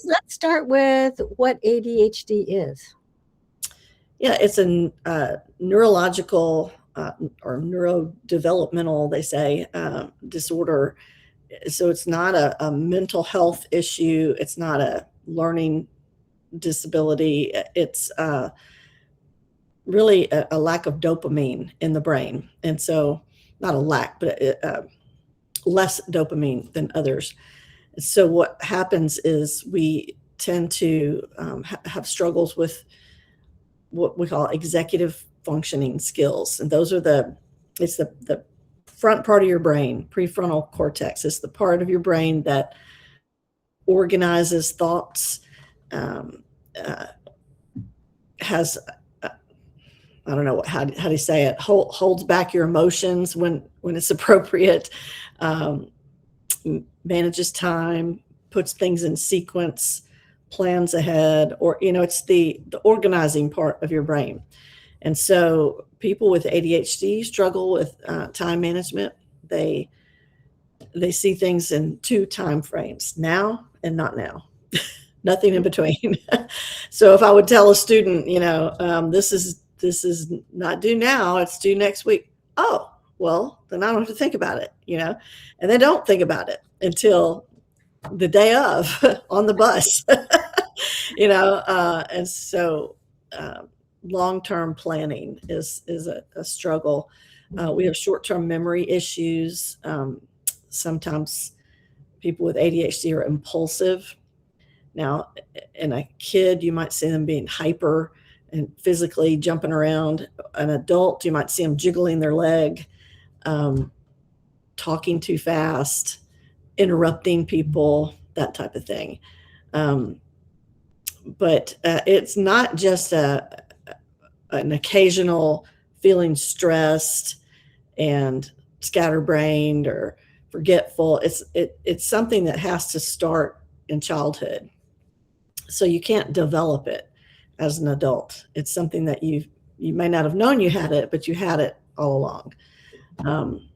let's start with what ADHD is. Yeah, it's a neurological or neurodevelopmental, they say, disorder. So it's not a mental health issue. It's not a learning disability. It's really a lack of dopamine in the brain. And so, not a lack, but less dopamine than others. So, what happens is we tend to have struggles with what we call executive functioning skills. And those are it's the front part of your brain, prefrontal cortex. It's the part of your brain that organizes thoughts, um, uh, has I don't know how do you say it, holds back your emotions when it's appropriate, um, manages time, puts things in sequence, plans ahead, or it's the organizing part of your brain. And so people with ADHD struggle with time management. They they see things in two time frames, now and not now. Nothing in between. So if I would tell a student, this is not due now, it's due next week. Oh, well, then I don't have to think about it. And they don't think about it until the day of on the bus. And so long-term planning is a struggle. We have short-term memory issues. Sometimes people with ADHD are impulsive. Now, in a kid, you might see them being hyper and physically jumping around. An adult, you might see them jiggling their leg, um, talking too fast, interrupting people, that type of thing. Um, but it's not just an occasional feeling stressed and scatterbrained or forgetful. It's something that has to start in childhood. So you can't develop it as an adult. It's something that you may not have known you had it, but you had it all along. Um,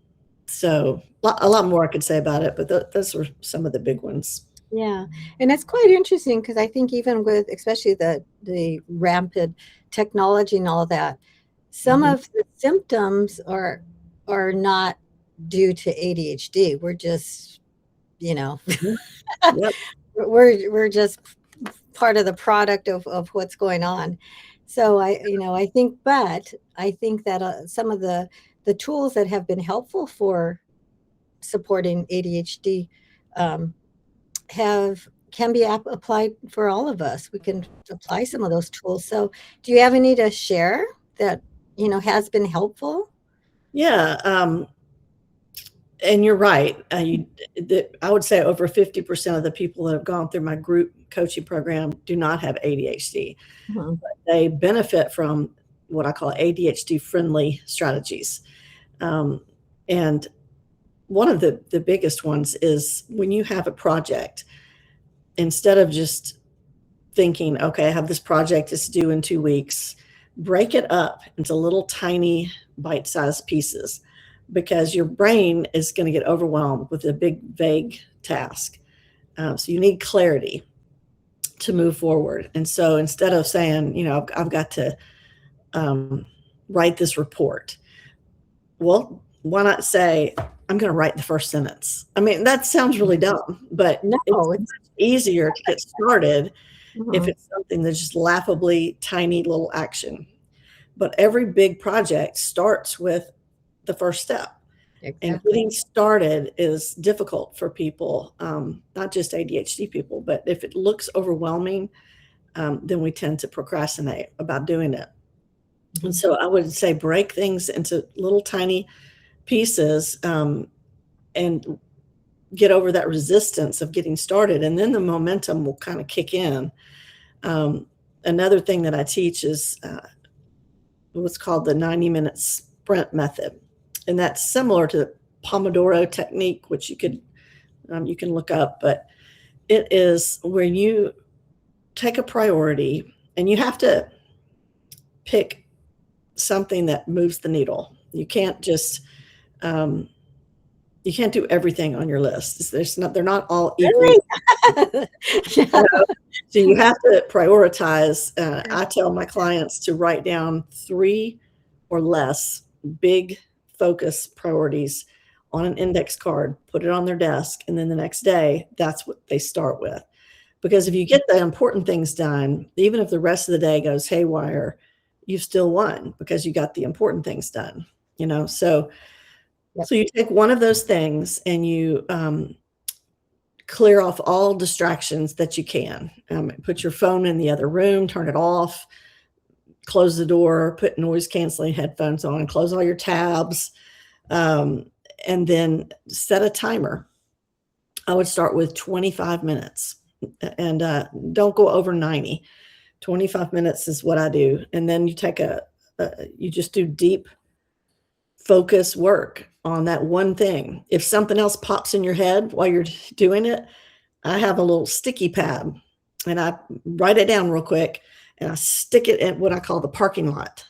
so a lot more I could say about it, but those were some of the big ones. Yeah, and it's quite interesting because I think even with especially the rampant technology and all of that, some Mhm. of the symptoms are not due to ADHD. We're just, you know, Mhm. Yep. we're just part of the product of what's going on. So I think, but I think that some of the tools that have been helpful for supporting ADHD um, have can be applied for all of us. We can apply some of those tools. So, do you have any to share that has been helpful? Yeah. And you're right. I would say over 50% of the people that have gone through my group coaching program do not have ADHD. Mhm. They benefit from what I call ADHD friendly strategies. Um, and one of the biggest ones is when you have a project, instead of just thinking, okay, I have this project, it's due in 2 weeks, break it up into little tiny bite sized pieces because your brain is going to get overwhelmed with a big, vague task. So you need clarity to move forward. And so instead of saying, I've got to um, write this report, well, why not say, I'm going to write the first sentence? I mean, that sounds really dumb, but it's No, it's much easier to get started if mhm, it's something that's just laughably tiny little action. But every big project starts with the first step. And exactly. getting started is difficult for people, not just ADHD people, but if it looks overwhelming, then we tend to procrastinate about doing it. And Mhm. so I would say break things into little tiny pieces, and get over that resistance of getting started. And then the momentum will kind of kick in. Um, Another thing that I teach is what's called the 90-minute sprint method. And that's similar to the Pomodoro technique, which you can look up, but it is where you take a priority and you have to pick something that moves the needle. You can't just um, You can't do everything on your list. They're not all equally. Really? Yeah. So you have to prioritize. I tell my clients to write down 3 or less big focus priorities on an index card, put it on their desk, and then the next day, that's what they start with. Because if you get the important things done, even if the rest of the day goes haywire, you still won because you got the important things done, So, Yep. so you take one of those things and you clear off all distractions that you can. Put your phone in the other room, turn it off, close the door, put noise canceling headphones on, close all your tabs, and then set a timer. I would start with 25 minutes and don't go over 90. 25 minutes is what I do. And then you take you just do deep focus work on that one thing. If something else pops in your head while you're doing it, I have a little sticky pad and I write it down real quick and I stick it in what I call the parking lot.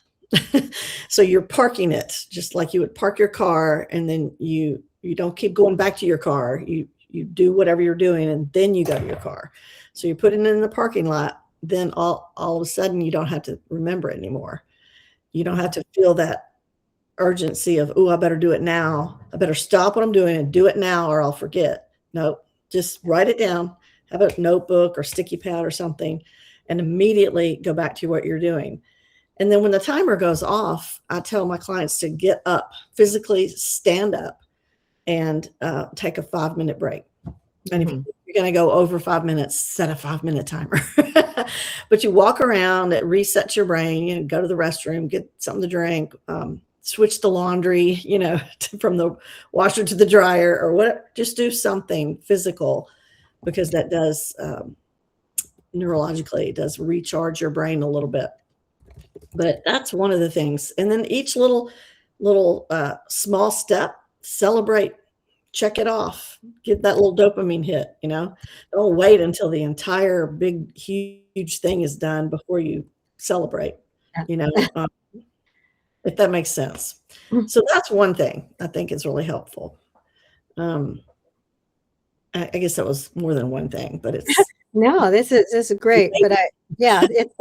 So you're parking it just like you would park your car, and then you don't keep going back to your car. You do whatever you're doing and then you go to your car. So you put it in the parking lot, then all of a sudden you don't have to remember it anymore. You don't have to feel that urgency of, I better do it now. I better stop what I'm doing and do it now or I'll forget. Nope. Just write it down, have a notebook or sticky pad or something, and immediately go back to what you're doing. And then when the timer goes off, I tell my clients to get up, physically stand up and take a 5-minute break. And if you're going to go over 5 minutes, set a 5-minute timer. But you walk around, it resets your brain, go to the restroom, get something to drink, switch the laundry, from the washer to the dryer or whatever. Just do something physical, because that does neurologically, it does recharge your brain a little bit. But that's one of the things. And then each little small step, celebrate, check it off, get that little dopamine hit, Don't wait until the entire big, huge thing is done before you celebrate, if that makes sense. So that's one thing I think is really helpful. I guess that was more than one thing, but it's no, this is great. But it's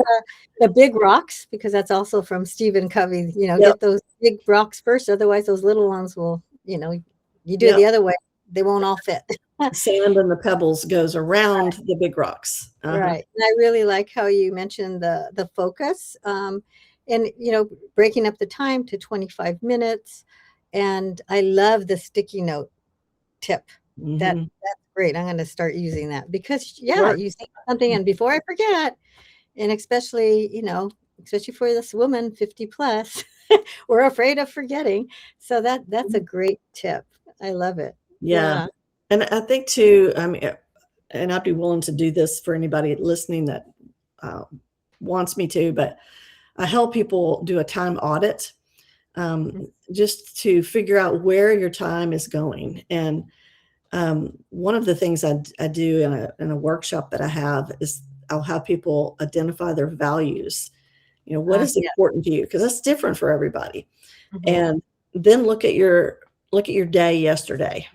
the big rocks, because that's also from Stephen Covey. Get those big rocks first, otherwise those little ones will, you do it the other way, they won't all fit. Sand and the pebbles goes around the big rocks. Right. And I really like how you mentioned the focus, and breaking up the time to 25 minutes. And I love the sticky note tip. That's great. I'm going to start using that, because you say something and before I forget, and especially for this woman 50 plus, we're afraid of forgetting. So that's a great tip. I love it. Yeah. And I think too, and I'd be willing to do this for anybody listening that wants me to, but I help people do a time audit, just to figure out where your time is going. And one of the things I do in a workshop that I have is I'll have people identify their values. What is important to you? Because that's different for everybody. And then look at your day yesterday.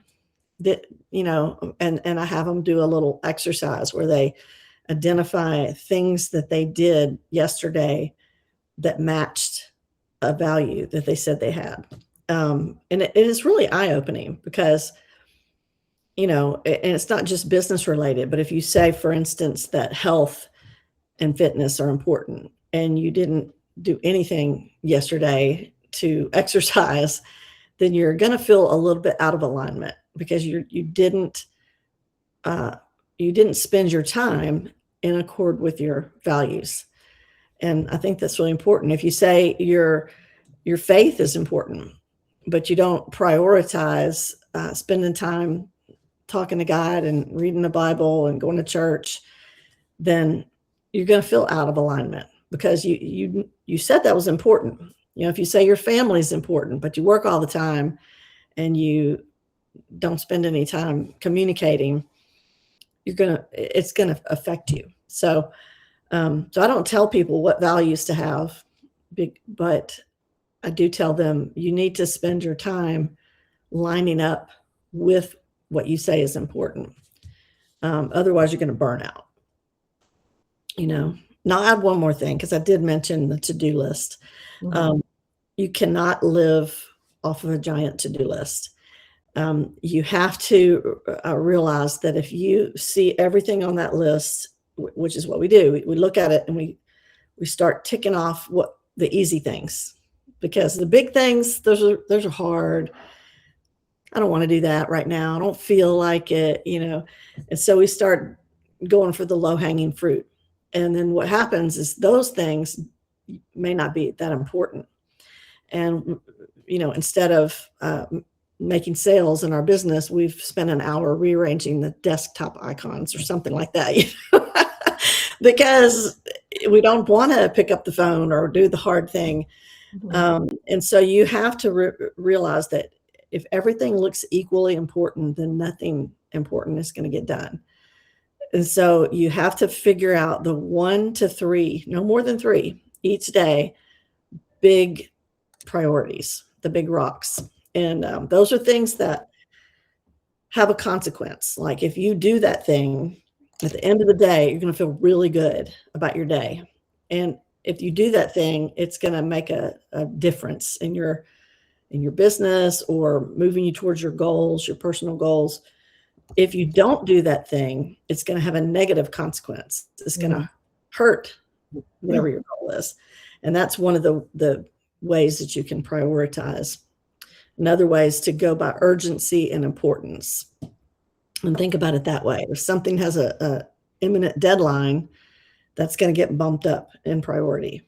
And I have them do a little exercise where they identify things that they did yesterday that matched a value that they said they had. And it is really eye-opening, because and it's not just business related, but if you say, for instance, that health and fitness are important and you didn't do anything yesterday to exercise, then you're going to feel a little bit out of alignment, because you didn't spend your time in accord with your values. And I think that's really important. If you say your faith is important, but you don't prioritize spending time talking to God and reading the Bible and going to church, then you're going to feel out of alignment, because you said that was important. If you say your family is important, but you work all the time and you don't spend any time communicating, it's going to affect you. So I don't tell people what values to have, but I do tell them you need to spend your time lining up with what you say is important. Otherwise, you're going to burn out. Now I'll add one more thing, because I did mention the to-do list. Mhm. You cannot live off of a giant to-do list. You have to realize that if you see everything on that list, which is what we do, we look at it and we start ticking off what the easy things, because the big things, those are hard. I don't want to do that right now. I don't feel like it, And so we start going for the low hanging fruit. And then what happens is those things may not be that important. And, instead of making sales in our business, we've spent an hour rearranging the desktop icons or something like that, because we don't want to pick up the phone or do the hard thing. And so you have to realize that if everything looks equally important, then nothing important is going to get done. And so you have to figure out the 1 to 3, no more than 3 each day, big priorities, the big rocks. And those are things that have a consequence. Like if you do that thing, at the end of the day, you're going to feel really good about your day. And if you do that thing, it's going to make a difference in your business or moving you towards your goals, your personal goals. If you don't do that thing, it's going to have a negative consequence. It's going to hurt whatever your goal is. And that's one of the ways that you can prioritize. Another way is to go by urgency and importance, and think about it that way. If something has a imminent deadline, that's going to get bumped up in priority.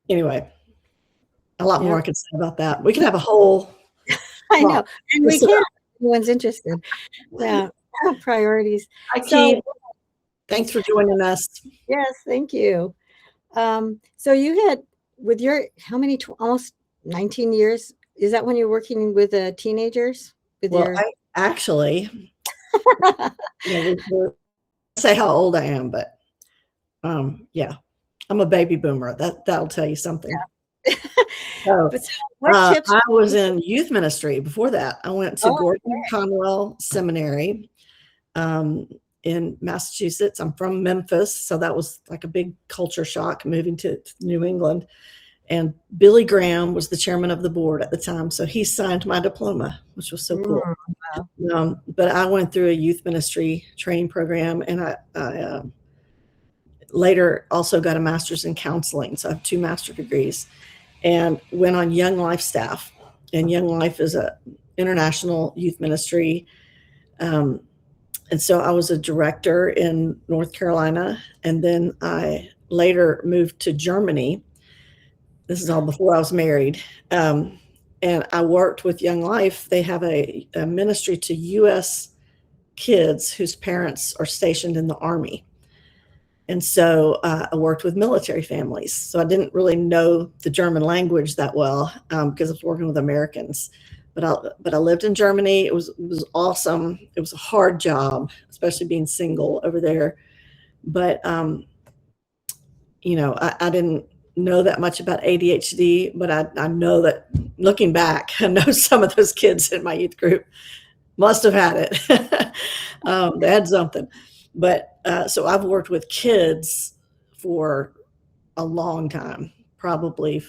Anyway, a lot more I could say about that. We can have a whole. I know, and we can. Everyone's interested. Yeah, priorities. Hi, Keith. Thanks for joining us. Yes, thank you. So you had, with your, how many, almost 19 years, is that when you're working with teenagers? I actually, we'll say how old I am, but yeah, I'm a baby boomer. That'll tell you something. Yeah. So, what tips? I was in youth ministry before that. I went to Gordon Conwell Seminary in Massachusetts. I'm from Memphis, so that was like a big culture shock moving to New England. And Billy Graham was the chairman of the board at the time, so he signed my diploma, which was so cool. Wow. But I went through a youth ministry training program, and I later also got a master's in counseling, so I have 2 master's degrees, and went on Young Life staff. And Young Life is a international youth ministry. And so I was a director in North Carolina, and then I later moved to Germany. This is all before I was married. And I worked with Young Life. They have a ministry to U.S. kids whose parents are stationed in the Army. And so I worked with military families. So I didn't really know the German language that well because I was working with Americans. But I lived in Germany. It was awesome. It was a hard job, especially being single over there. But I didn't know that much about ADHD, but I know that looking back, I know some of those kids in my youth group must have had it. They had something. But so I've worked with kids for a long time, probably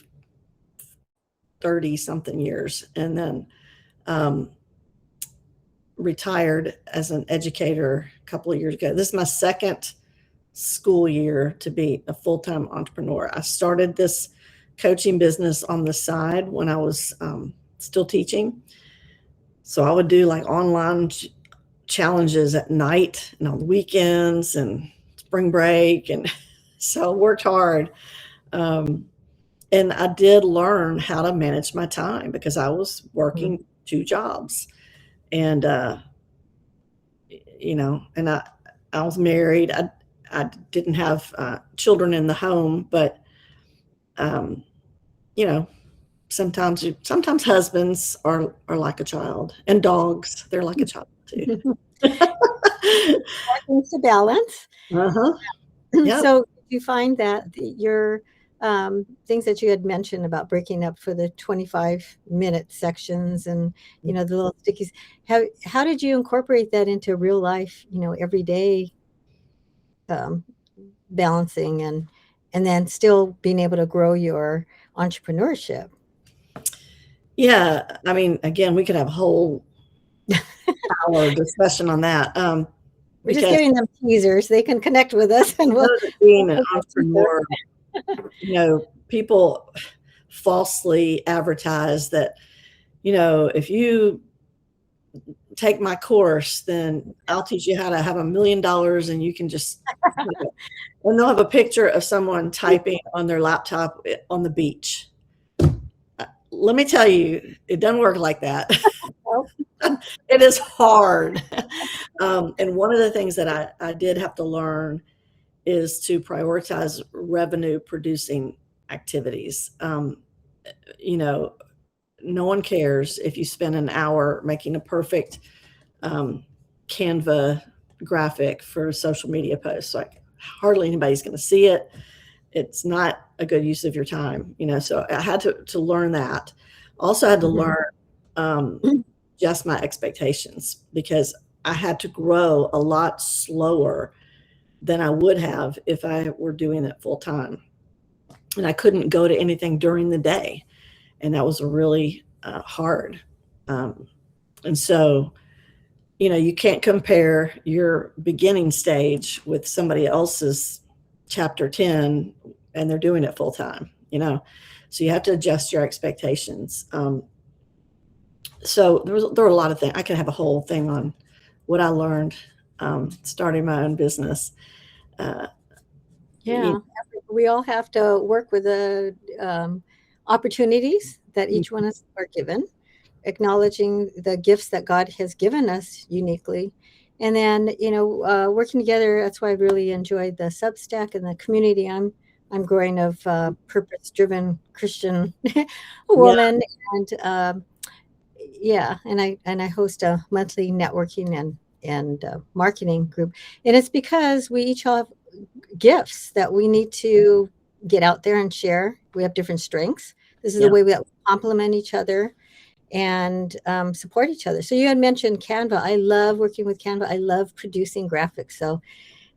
30 something years, and then retired as an educator a couple of years ago. This is my second school year to be a full-time entrepreneur. I started this coaching business on the side when I was still teaching. So I would do like online challenges at night and on the weekends and spring break. And so I worked hard. And I did learn how to manage my time because I was working 2 jobs. And, and I was married. I didn't have children in the home, but, sometimes husbands are like a child, and dogs, they're like a child too. Things to balance. Uh-huh. Yep. So you find that your things that you had mentioned about breaking up for the 25-minute sections and, the little stickies. How did you incorporate that into real life, everyday um, balancing and then still being able to grow your entrepreneurship? Yeah, I mean, again, we could have a whole hour discussion on that. We're just Because giving them teasers. They can connect with us and I know that being an we'll go deeper. entrepreneur, people falsely advertise that, if you take my course, then I'll teach you how to have $1 million and you can just, and they'll have a picture of someone typing on their laptop on the beach. Let me tell you, it doesn't work like that. Well, It is hard. And one of the things that I did have to learn is to prioritize revenue producing activities. No one cares if you spend an hour making a perfect Canva graphic for a social media post. Like hardly anybody's going to see it. It's not a good use of your time, so I had to learn that. Also had to learn just my expectations, because I had to grow a lot slower than I would have if I were doing it full time. And I couldn't go to anything during the day. And that was really hard. And so, you can't compare your beginning stage with somebody else's chapter 10 and they're doing it full time, so you have to adjust your expectations. So there were a lot of things. I could have a whole thing on what I learned starting my own business. Yeah, we all have to work with the opportunities that each one of us are given, acknowledging the gifts that God has given us uniquely. And then, working together. That's why I really enjoyed the Substack and the community I'm growing of purpose-driven Christian woman. And and I host a monthly networking and marketing group. And it's because we each have gifts that we need to get out there and share. We have different strengths. This is the way we complement each other and support each other. So you had mentioned Canva. I love working with Canva. I love producing graphics. So,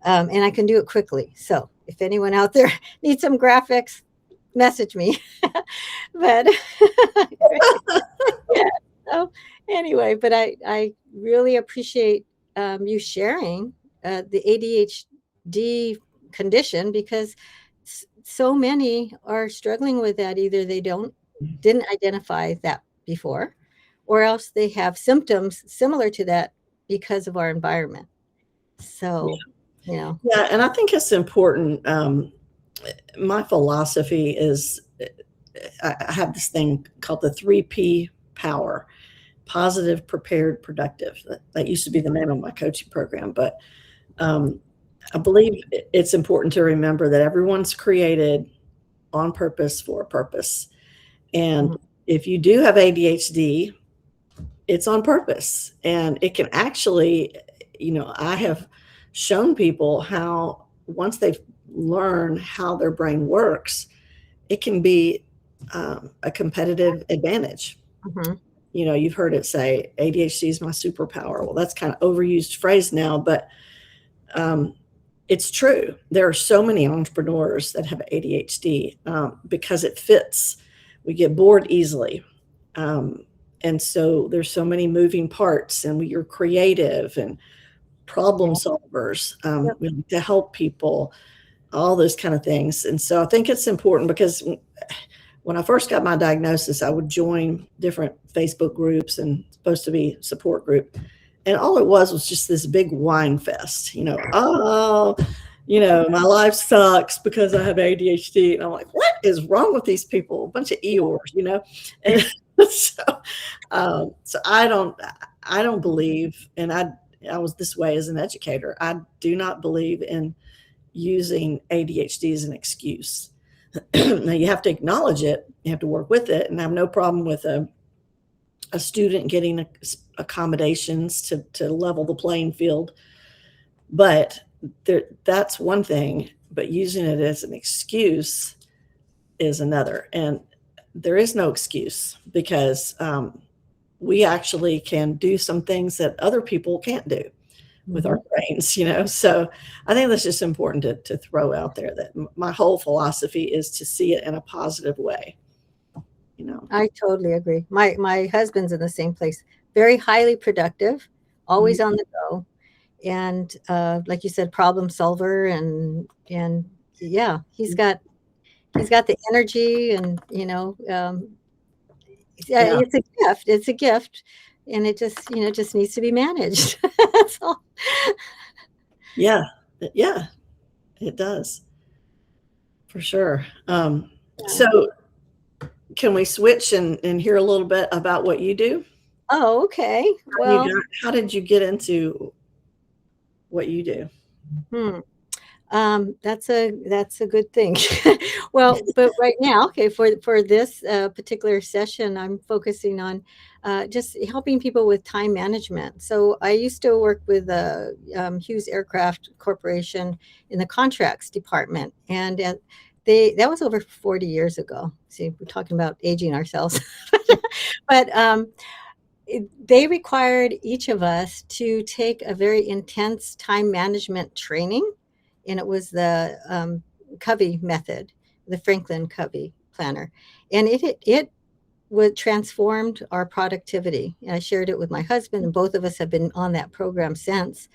and I can do it quickly. So if anyone out there needs some graphics, message me. But yeah. So anyway, but I really appreciate you sharing the ADHD condition, because so many are struggling with that. Either they didn't identify that before, or else they have symptoms similar to that because of our environment. So, Yeah, and I think it's important. My philosophy is I have this thing called the 3P power: positive, prepared, productive. That used to be the name of my coaching program, but I believe it's important to remember that everyone's created on purpose for a purpose. And if you do have ADHD, it's on purpose. And it can actually, I have shown people how once they've learned how their brain works, it can be a competitive advantage. You've heard it say ADHD is my superpower. Well, that's kind of overused phrase now, but it's true. There are so many entrepreneurs that have ADHD because it fits. We get bored easily. And so there's so many moving parts, and you're creative and problem solvers to help people, all those kind of things. And so I think it's important, because when I first got my diagnosis, I would join different Facebook groups and supposed to be support group. And all it was just this big whine fest, my life sucks because I have ADHD. And I'm like, what is wrong with these people? A bunch of Eeyores, And so I don't believe, and I was this way as an educator. I do not believe in using ADHD as an excuse. Now you have to acknowledge it. You have to work with it, and I have no problem with a student getting accommodations to level the playing field. But that's one thing, but using it as an excuse, is another. And there is no excuse, because we actually can do some things that other people can't do with our brains, So I think that's just important to throw out there, that my whole philosophy is to see it in a positive way. I totally agree. My husband's in the same place. Very highly productive, always on the go, and like you said, problem solver, and yeah, he's got the energy, and Yeah. it's a gift. It's a gift, and it just needs to be managed. That's all. Yeah. Yeah, it does. For sure. So can we switch and hear a little bit about what you do? Oh, okay. Well, How did you get into what you do? That's a good thing. Well, but right now, okay, for this particular session, I'm focusing on just helping people with time management. So I used to work with Hughes Aircraft Corporation in the contracts department, and that was over 40 years ago. See, we're talking about aging ourselves, but they required each of us to take a very intense time management training, and it was the Covey method, the Franklin Covey planner, and it would transformed our productivity. And I shared it with my husband, and both of us have been on that program since.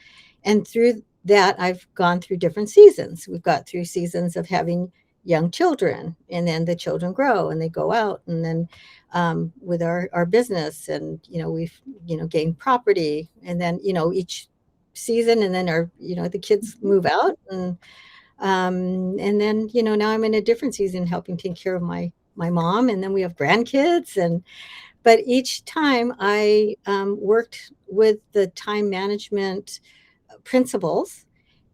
And through that, I've gone through different seasons. We've got through seasons of having young children, and then the children grow and they go out, and then with our business, and we've gained property, and then each season, and then the kids move out, and then now I'm in a different season helping take care of my mom, and then we have grandkids, but each time I worked with the time management principles,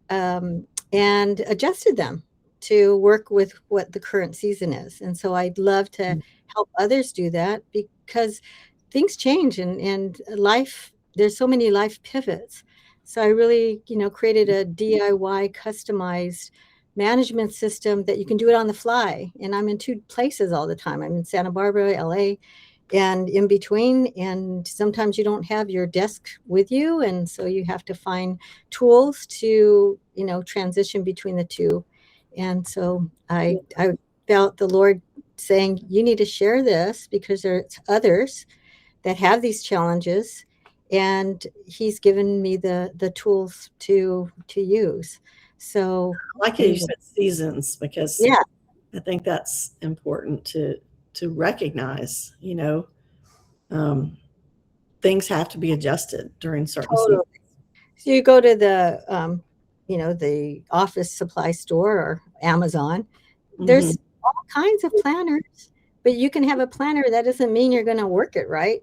and adjusted them to work with what the current season is. And so I'd love to help others do that, because things change, and life, there's so many life pivots. So I really, created a DIY customized management system that you can do it on the fly. And I'm in two places all the time. I'm in Santa Barbara, LA, and in between. And sometimes you don't have your desk with you. And so you have to find tools to, transition between the two. And so I felt the Lord saying, you need to share this, because there's others that have these challenges, and he's given me the tools to use. So I like you said seasons, because yeah, I think that's important to recognize. Things have to be adjusted during certain totally. seasons. So you go to the office supply store or Amazon. There's all kinds of planners, but you can have a planner. That doesn't mean you're going to work it right.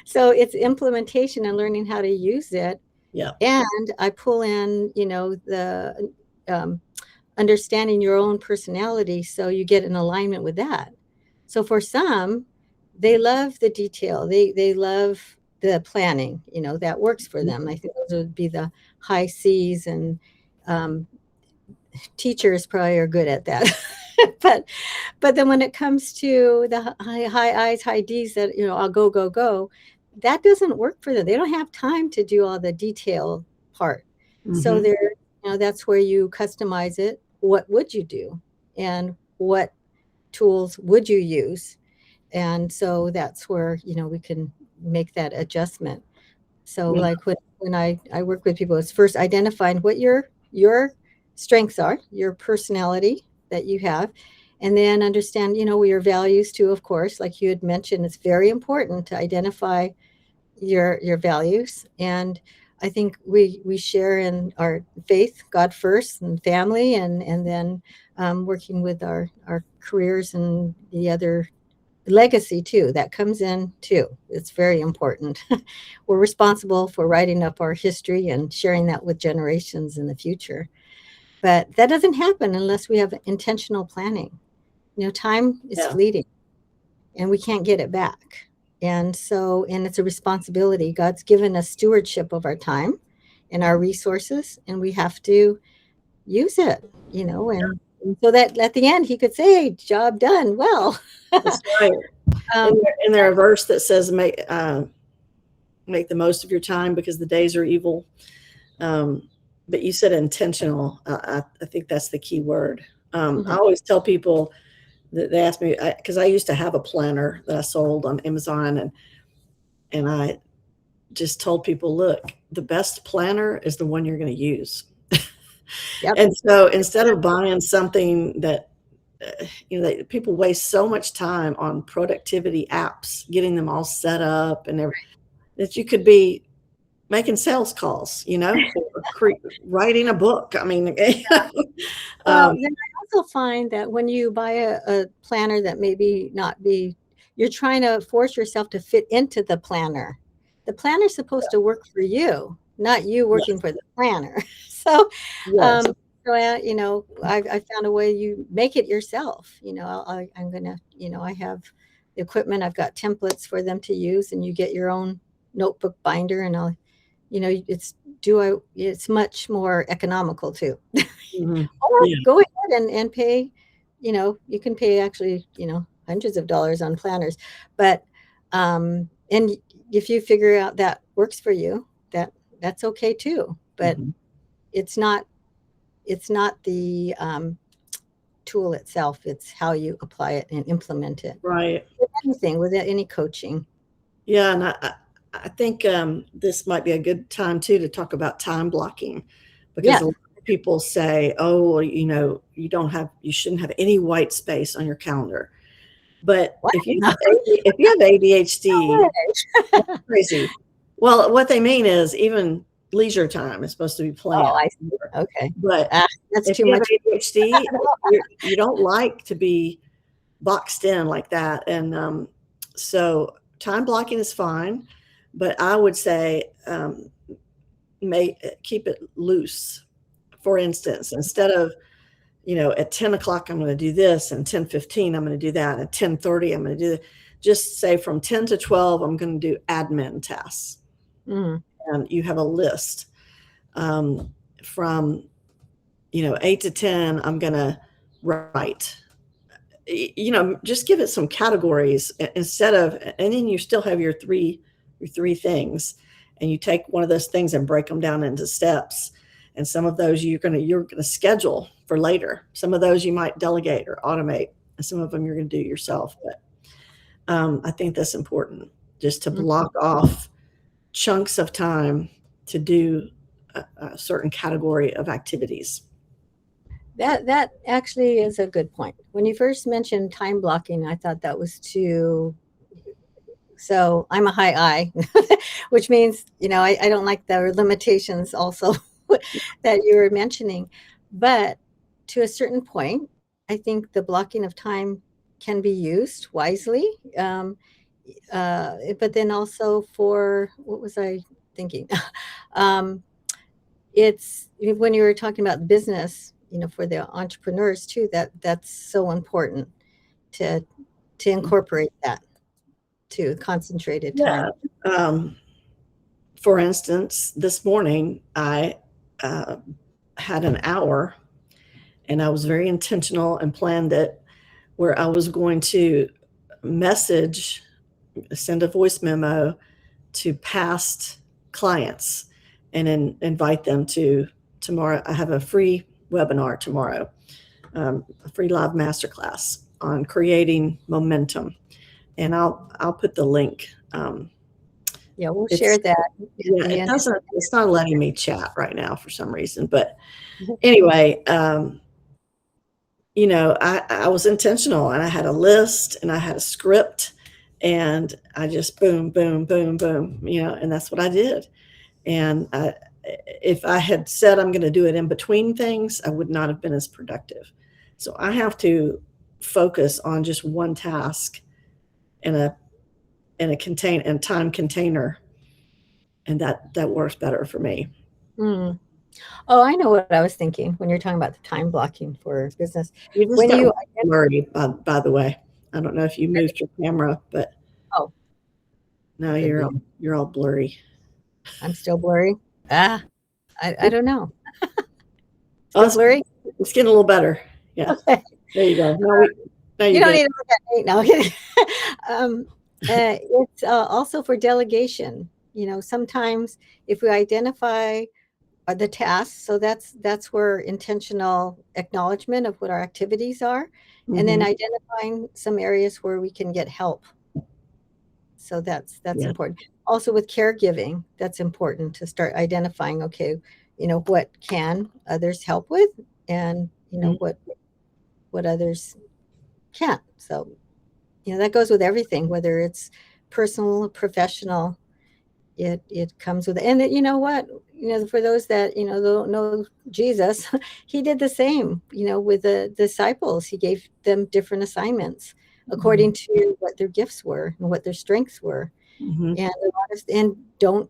So it's implementation and learning how to use it. Yeah. And I pull in, the understanding your own personality, so you get in alignment with that. So for some, they love the detail. They love the planning, that works for them. I think those would be the high C's, and teachers probably are good at that. but then when it comes to the high I's, high D's, that I'll go, that doesn't work for them. They don't have time to do all the detail part. So that's where you customize it. What would you do, and what tools would you use? And so that's where we can make that adjustment. So like when I work with people, it's first identifying what your strengths are, your personality that you have, and then understand your values too. Of course, like you had mentioned, it's very important to identify your values. And I think we share in our faith, God first, and family, and then working with our careers and the other legacy too, that comes in too. It's very important. We're responsible for writing up our history and sharing that with generations in the future. But that doesn't happen unless we have intentional planning. Time is fleeting, and we can't get it back. And it's a responsibility. God's given us stewardship of our time and our resources, and we have to use it, and And so that at the end he could say, hey, job done. Well, That's right. um, In there a verse that says, make the most of your time because the days are evil. But you said intentional. I think that's the key word. I always tell people that they ask me, because I used to have a planner that I sold on Amazon, and I just told people, look, the best planner is the one you're going to use. yep. And so instead of buying something that, people waste so much time on productivity apps, getting them all set up and everything, that you could be making sales calls, or writing a book. I mean, Well, then I also find that when you buy a planner that maybe not be, you're trying to force yourself to fit into the planner. The planner's supposed to work for you, not you working for the planner. So, yes. I found a way you make it yourself. I'm gonna, I have the equipment. I've got templates for them to use, and you get your own notebook binder, and it's much more economical too. Mhm. Or Yeah. go ahead and pay, you can pay actually, hundreds of dollars on planners. But and if you figure out that works for you, that's okay too. But Mhm. it's not the tool itself, it's how you apply it and implement it. Right. With anything, with any coaching. Yeah, and I think this might be a good time too to talk about time blocking, because Yeah. a lot of people say, "Oh, well, you shouldn't have any white space on your calendar." But What? if you have ADHD, No that's way. crazy. Well, what they mean is even leisure time is supposed to be Oh, planned. I see. Okay. But That's if too you have much. ADHD, you don't like to be boxed in like that. And so time blocking is fine, but I would say keep it loose. For instance, instead of at 10 o'clock I'm going to do this, and 10:15 I'm going to do that, and 10:30 I'm going to do that. Just say from 10 to 12 I'm going to do admin tasks, Mm. and you have a list. From 8 to 10 I'm going to write. Just give it some categories instead of, and then you still have your three things, and you take one of those things and break them down into steps. And some of those you're going to schedule for later. Some of those you might delegate or automate, and some of them you're going to do yourself. But I think that's important, just to block off chunks of time to do a certain category of activities. That actually is a good point. When you first mentioned time blocking, I thought that was too. So I'm a high I, which means I don't like the limitations also that you were mentioning. But to a certain point, I think the blocking of time can be used wisely. But then also for what was I thinking? um, it's when you were talking about business, for the entrepreneurs too, that's so important to incorporate that to concentrated Yeah. time. For instance, this morning I uh, had an hour, and I was very intentional and planned it, where I was going to send a voice memo to past clients, and then invite them to tomorrow. I have a free webinar tomorrow, a free live masterclass on creating momentum, and I'll put the link. Yeah, we'll It's share that at Yeah, the it end. doesn't. It's not letting me chat right now for some reason. But anyway, I was intentional, and I had a list, and I had a script, and I just boom, boom, boom, boom, and that's what I did. And if I had said I'm going to do it in between things, I would not have been as productive. So I have to focus on just one task in a time container, and that works better for me. Mm. Oh, I know what I was thinking when you're talking about the time blocking for business. You just When got you blurry, by the way. I don't know if you moved your camera, but Oh, no, could be. you're all blurry. I'm still blurry. I don't know. Oh, Still blurry? it's getting a little better. Yeah. Okay. There you go. Now You you don't get need it. to look at me. No, I'm kidding. It's also for delegation. Sometimes if we identify the tasks, so that's where intentional acknowledgement of what our activities are, and then Mhm. identifying some areas where we can get help. So that's Yeah. important. Also with caregiving, that's important to start identifying, okay, what can others help with, and Mhm. what others can't. So, that goes with everything, whether it's personal, professional, it comes with it. And you know what? For those that, don't know Jesus, he did the same, with the disciples. He gave them different assignments Mhm. according to what their gifts were and what their strengths were. Mhm. And don't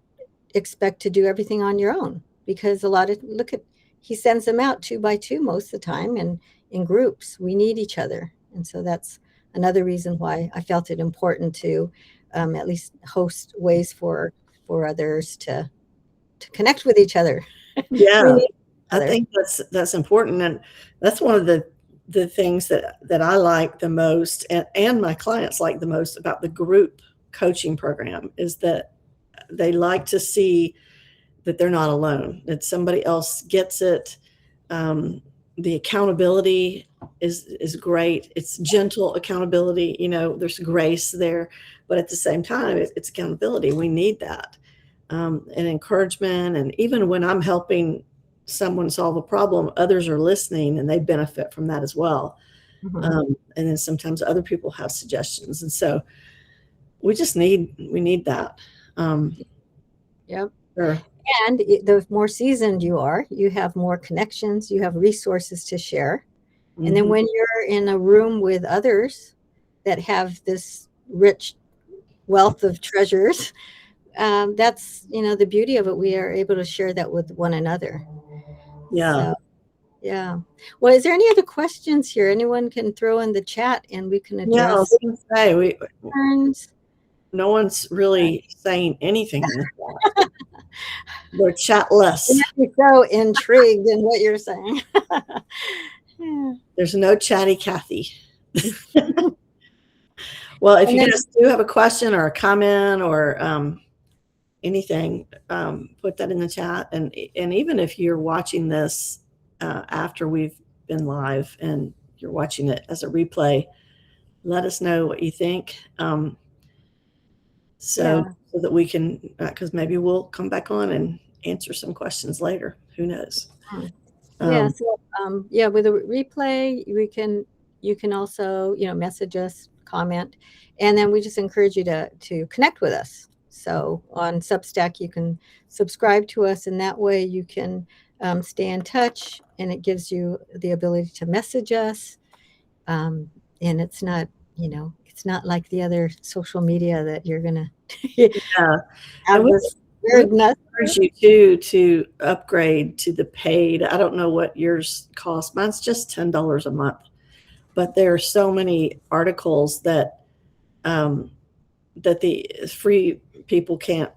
expect to do everything on your own, because look at, he sends them out two by two most of the time, and in groups. We need each other. And so that's another reason why I felt it important to at least host ways for others to connect with each other. We Yeah. need each I other. think that's important, and that's one of the things that I like the most, and my clients like the most about the group coaching program, is that they like to see that they're not alone, that somebody else gets it. Um, the accountability is great. It's gentle accountability. There's grace there, but at the same time, it's accountability. We need that, and encouragement. And even when I'm helping someone solve a problem, others are listening and they benefit from that as well. Mhm. And then sometimes other people have suggestions, and so we need that. Um, Yep. sure. And the more seasoned you are, you have more connections, you have resources to share. And then Mhm. when you're in a room with others that have this rich wealth of treasures, that's the beauty of it. We are able to share that with one another. Yeah. So yeah. Well, is there any other questions here? Anyone can throw in the chat and we can Yeah, I was address gonna say, concerns. no one's really saying anything in the chat. They're chatless. I'm so intrigued in what you're saying. Yeah. There's no chatty Cathy. Well, if And you then guys do have a question or a comment or anything, put that in the chat. And even if you're watching this after we've been live and you're watching it as a replay, let us know what you think. So yeah. so that we can, because maybe we'll come back on and answer some questions later. Who knows? Hmm. Yeah, Um, so yeah, with a replay, you can also, message us, comment, and then we just encourage you to connect with us. So on Substack, you can subscribe to us, and that way you can stay in touch, and it gives you the ability to message us. And it's not like the other social media that you're gonna yeah, and have this we weirdness. encourage you too to upgrade to the paid. I don't know what yours cost. Mine's just $10 a month, but there are so many articles um, that the free people can't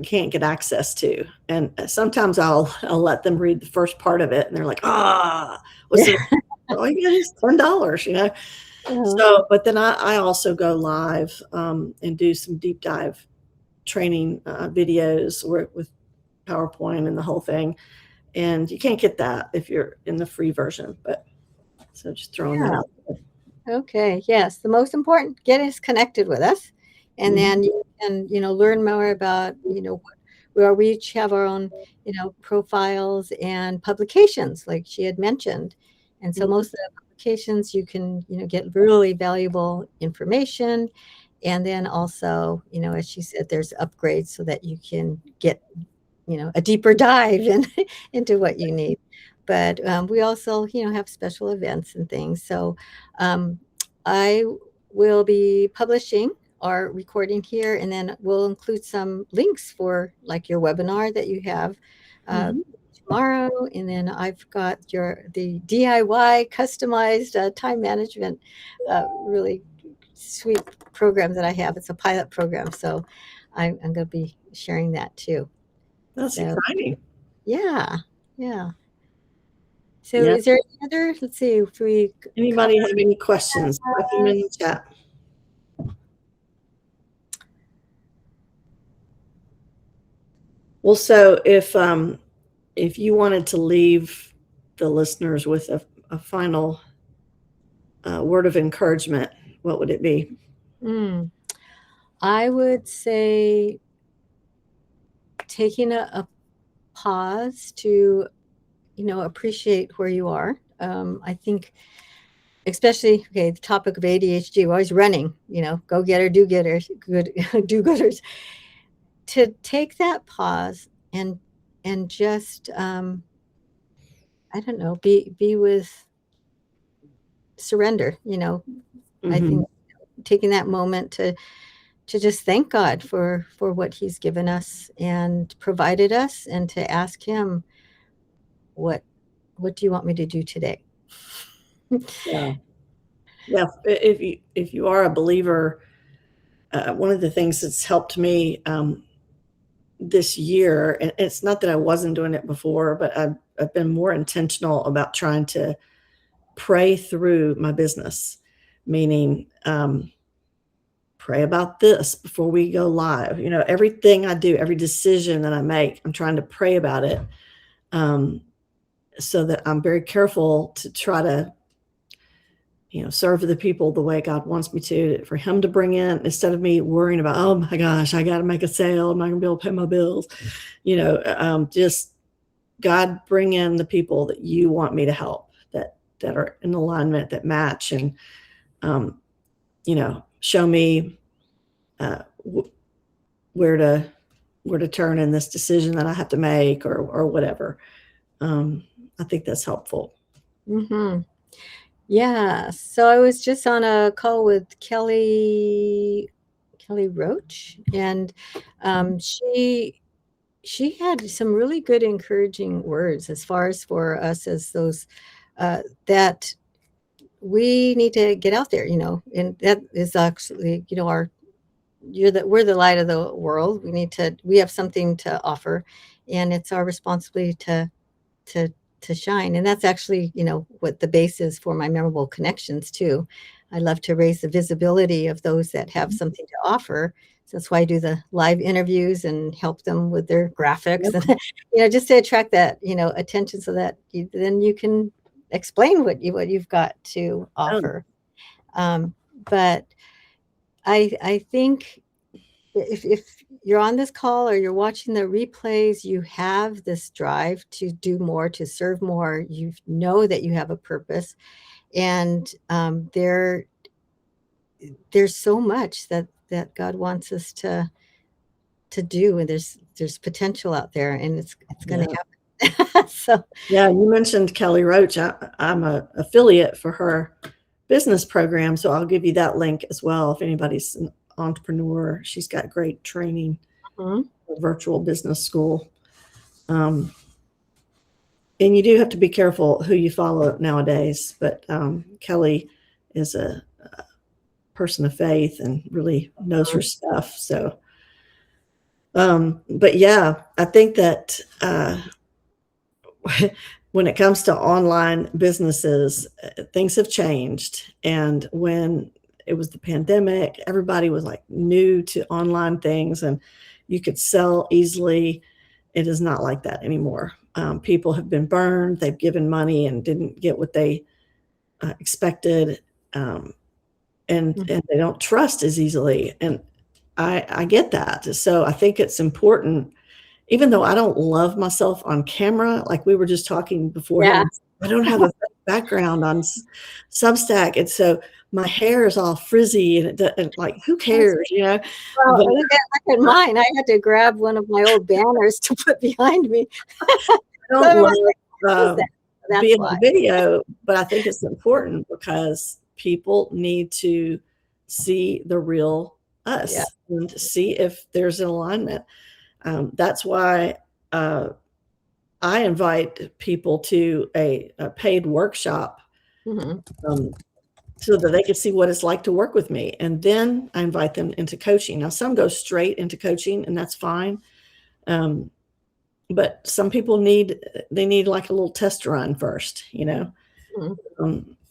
get access to. And sometimes I'll let them read the first part of it, and they're like, what's the oh yeah, it's $10. Yeah. So, but then I also go live and do some deep dive training videos with PowerPoint and the whole thing. And you can't get that if you're in the free version. But so just throwing that Yeah. out there. Okay, yes. The most important, get us connected with us. And Mhm. then you can, learn more about, where we each have our own, profiles and publications, like she had mentioned. And so Mhm. most of the publications you can, get really valuable information. And then also, as she said, there's upgrades so that you can get a deeper dive into what you need. But we also, have special events and things. So um, I will be publishing our recording here, and then we'll include some links for like your webinar that you have uh, Mhm. tomorrow. And then I've got the DIY customized time management, really sweet program that I have. It's a pilot program, so I'm going to be sharing that too. That's So exciting. yeah, yeah. So Yeah. is there any other, let's see if we Anybody have any questions? Put them in the chat. Well, so if you wanted to leave the listeners with a final word of encouragement, what would it be? I would say taking a pause to, appreciate where you are. I think, especially, okay, the topic of ADHD, we're always running, go getter, do getters, good do gooders. To take that pause and just, I don't know, be with surrender. I think taking that moment to just thank God for what He's given us and provided us, and to ask Him, what do you want me to do today? Yeah. Yeah. If you are a believer, one of the things that's helped me this year, and it's not that I wasn't doing it before, but I've been more intentional about trying to pray through my business, meaning pray about this before we go live. Everything I do, every decision that I make, I'm trying to pray about it, so that I'm very careful to try to serve the people the way God wants me to, for Him to bring in, instead of me worrying about, oh my gosh, I got to make a sale. I'm not going to be able to pay my bills. Just God, bring in the people that you want me to help, that are in alignment, that match, and, show me where to turn in this decision that I have to make, or whatever. I think that's helpful. Yeah. So I was just on a call with Kelly Roach, and she had some really good encouraging words as far as for us as those that we need to get out there, and that is actually, we're the light of the world. We have something to offer, and it's our responsibility to shine. And that's actually, what the base is for my memorable connections too. I love to raise the visibility of those that have something to offer. So that's why I do the live interviews and help them with their graphics, Yep. and just to attract that, attention, so that then you can explain what you've got to offer. But I think if you're on this call or you're watching the replays, you have this drive to do more, to serve more. You know that you have a purpose, and there's so much that God wants us to do, and there's potential out there, and it's going to happen. So yeah, you mentioned Kelly Roach. I'm a affiliate for her business program, so I'll give you that link as well if anybody's an entrepreneur. She's got great training, virtual business school. And you do have to be careful who you follow nowadays, but Kelly is a person of faith and really knows her stuff. So but yeah, I think that when it comes to online businesses, things have changed. And when it was the pandemic, everybody was like new to online things, and you could sell easily. It is not like that anymore. People have been burned. They've given money and didn't get what they expected. And they don't trust as easily. And I get that. So I think it's important, even though I don't love myself on camera, like we were just talking beforehand. I don't have a background on Substack, and so my hair is all frizzy, and like, who cares, Well, look at mine. I had to grab one of my old banners to put behind me. I don't love being why. on video, but I think it's important because people need to see the real us and see if there's an alignment. That's why I invite people to a paid workshop, so that they can see what it's like to work with me. And then I invite them into coaching. Now, some go straight into coaching, and that's fine. but some people need like a little test run first,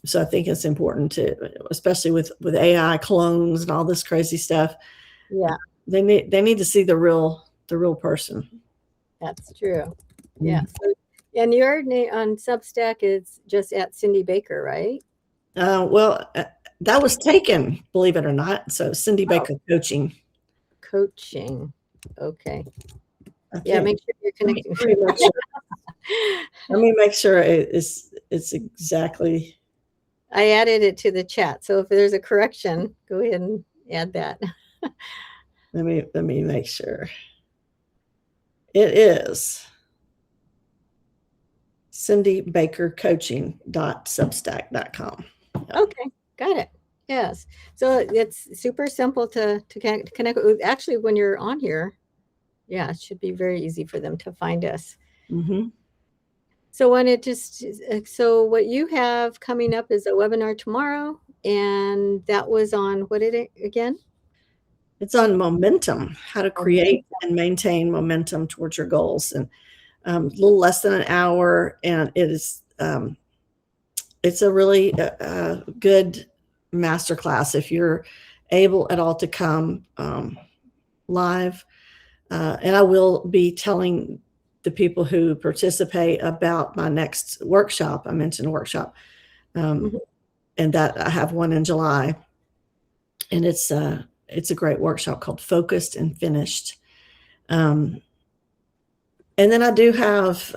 so I think it's important to, especially with AI clones and all this crazy stuff. Yeah, They need to see the real person. that's true. Yeah. So, and your name on Substack is just at Cindy Baker, right? Well, that was taken, believe it or not. So Cindy Baker Coaching. Coaching. Okay. I Yeah, think. make sure you're connecting. Let me make sure it's exactly. I added it to the chat. So if there's a correction, go ahead and add that. Let me make sure. It is cindybakercoaching.substack.com. Okay, got it. Yes. So it's super simple to connect with. Actually, when you're on here, yeah, it should be very easy for them to find us. Mm-hmm. So what you have coming up is a webinar tomorrow, and that was on, what did it again? It's on momentum, how to create and maintain momentum towards your goals, and a little less than an hour, and it is it's a really good masterclass if you're able at all to come live. And I will be telling the people who participate about my next workshop. I mentioned a workshop, and that I have one in July, and it's a great workshop called Focused and Finished. And then I do have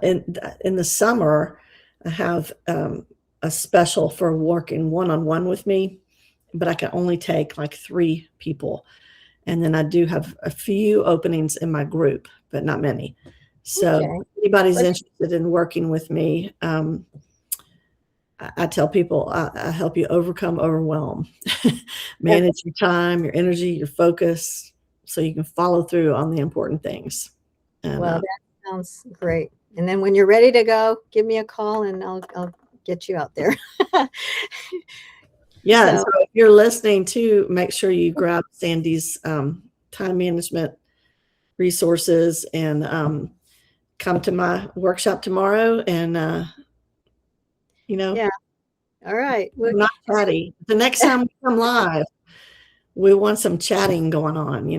in the summer, I have a special for working one-on-one with me, but I can only take like 3 people. And then I do have a few openings in my group, but not many. So if anybody's interested in working with me, I tell people I help you overcome overwhelm, manage your time, your energy, your focus, so you can follow through on the important things. And, well, that sounds great. And then when you're ready to go, give me a call and I'll get you out there. Yeah. So if you're listening to, make sure you grab Sandy's time management resources and come to my workshop tomorrow. And, yeah. All right. We're not chatty. The next time we come live, we want some chatting going on,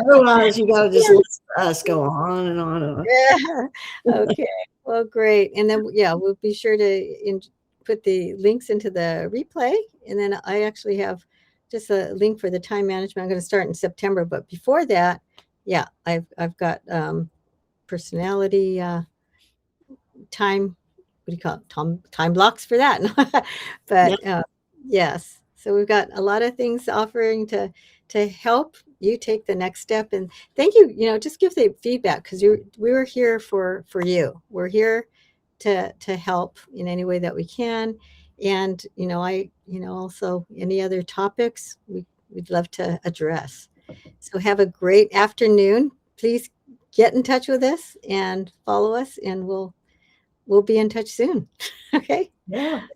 Otherwise, you got to just listen to us go on and on and on. Yeah. Okay. Well, great. And then, we'll be sure to put the links into the replay. And then I actually have just a link for the time management. I'm going to start in September. But before that, I've got personality time. What do you call it? Time blocks for that. But yes. So we've got a lot of things offering to help you take the next step. And thank you. Just give the feedback, because we were here for you. We're here to help in any way that we can. And also any other topics we'd love to address. So have a great afternoon. Please get in touch with us and follow us, and we'll be in touch soon. Okay. Yeah.